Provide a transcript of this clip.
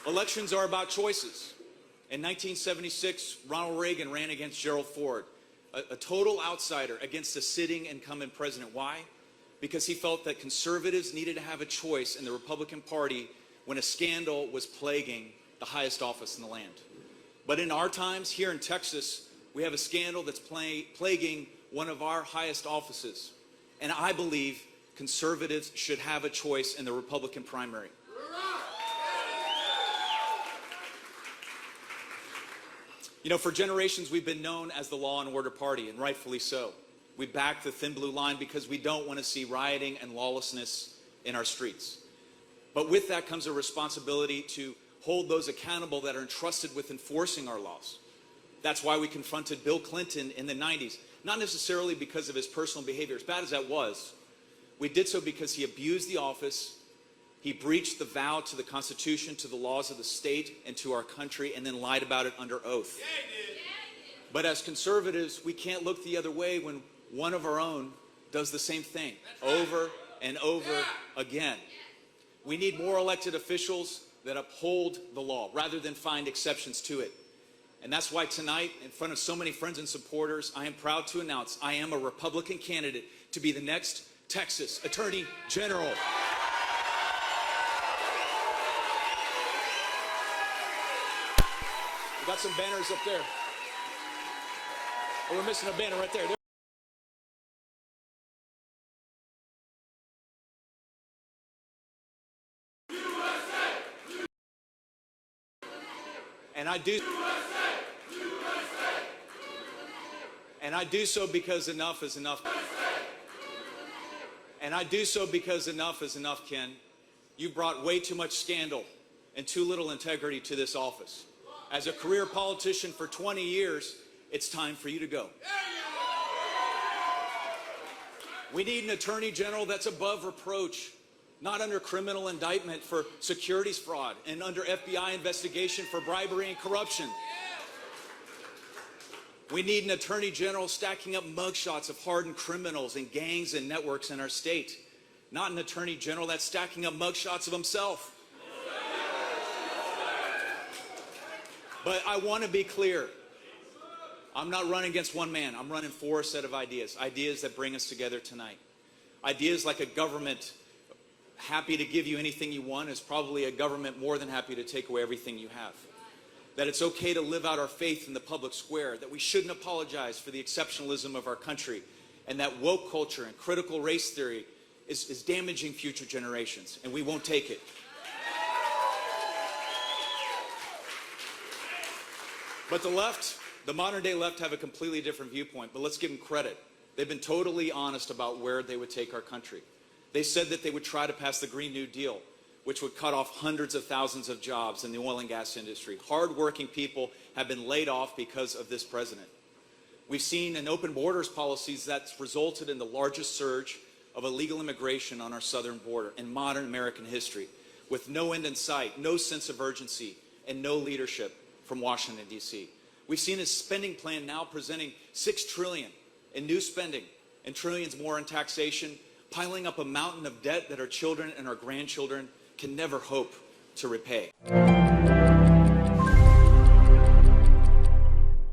Elections are about choices. In 1976, Ronald Reagan ran against Gerald Ford, a total outsider against a sitting incumbent president. Why? Because he felt that conservatives needed to have a choice in the Republican Party when a scandal was plaguing the highest office in the land. But in our times, here in Texas, we have a scandal that's plaguing one of our highest offices. And I believe conservatives should have a choice in the Republican primary. You know, for generations, we've been known as the law and order party, and rightfully so. We back the thin blue line because we don't want to see rioting and lawlessness in our streets. But with that comes a responsibility to hold those accountable that are entrusted with enforcing our laws. That's why we confronted Bill Clinton in the 90s, not necessarily because of his personal behavior, as bad as that was. We did so because he abused the office, he breached the vow to the Constitution, to the laws of the state, and to our country, and then lied about it under oath. Yeah, he did. But as conservatives, we can't look the other way when one of our own does the same thing over and over again. We need more elected officials that uphold the law rather than find exceptions to it. And that's why tonight, in front of so many friends and supporters, I am proud to announce I am a Republican candidate to be the next Texas Attorney General. We got some banners up there. Oh, we're missing a banner right there. And I do so because enough is enough. And I do so because enough is enough, Ken. You brought way too much scandal and too little integrity to this office. As a career politician for 20 years, it's time for you to go. We need an attorney general that's above reproach, not under criminal indictment for securities fraud and under FBI investigation for bribery and corruption. We need an attorney general stacking up mugshots of hardened criminals and gangs and networks in our state, not an attorney general that's stacking up mugshots of himself. But I want to be clear. I'm not running against one man. I'm running for a set of ideas, ideas that bring us together tonight. Ideas like a government happy to give you anything you want is probably a government more than happy to take away everything you have. That it's okay to live out our faith in the public square, that we shouldn't apologize for the exceptionalism of our country, and that woke culture and critical race theory is damaging future generations, and we won't take it. But the left, the modern day left, have a completely different viewpoint, but let's give them credit. They've been totally honest about where they would take our country. They said that they would try to pass the Green New Deal, which would cut off hundreds of thousands of jobs in the oil and gas industry. Hard-working people have been laid off because of this president. We've seen an open borders policies that's resulted in the largest surge of illegal immigration on our southern border in modern American history, with no end in sight, no sense of urgency, and no leadership from Washington, D.C. We've seen a spending plan now presenting $6 trillion in new spending and trillions more in taxation, piling up a mountain of debt that our children and our grandchildren can never hope to repay.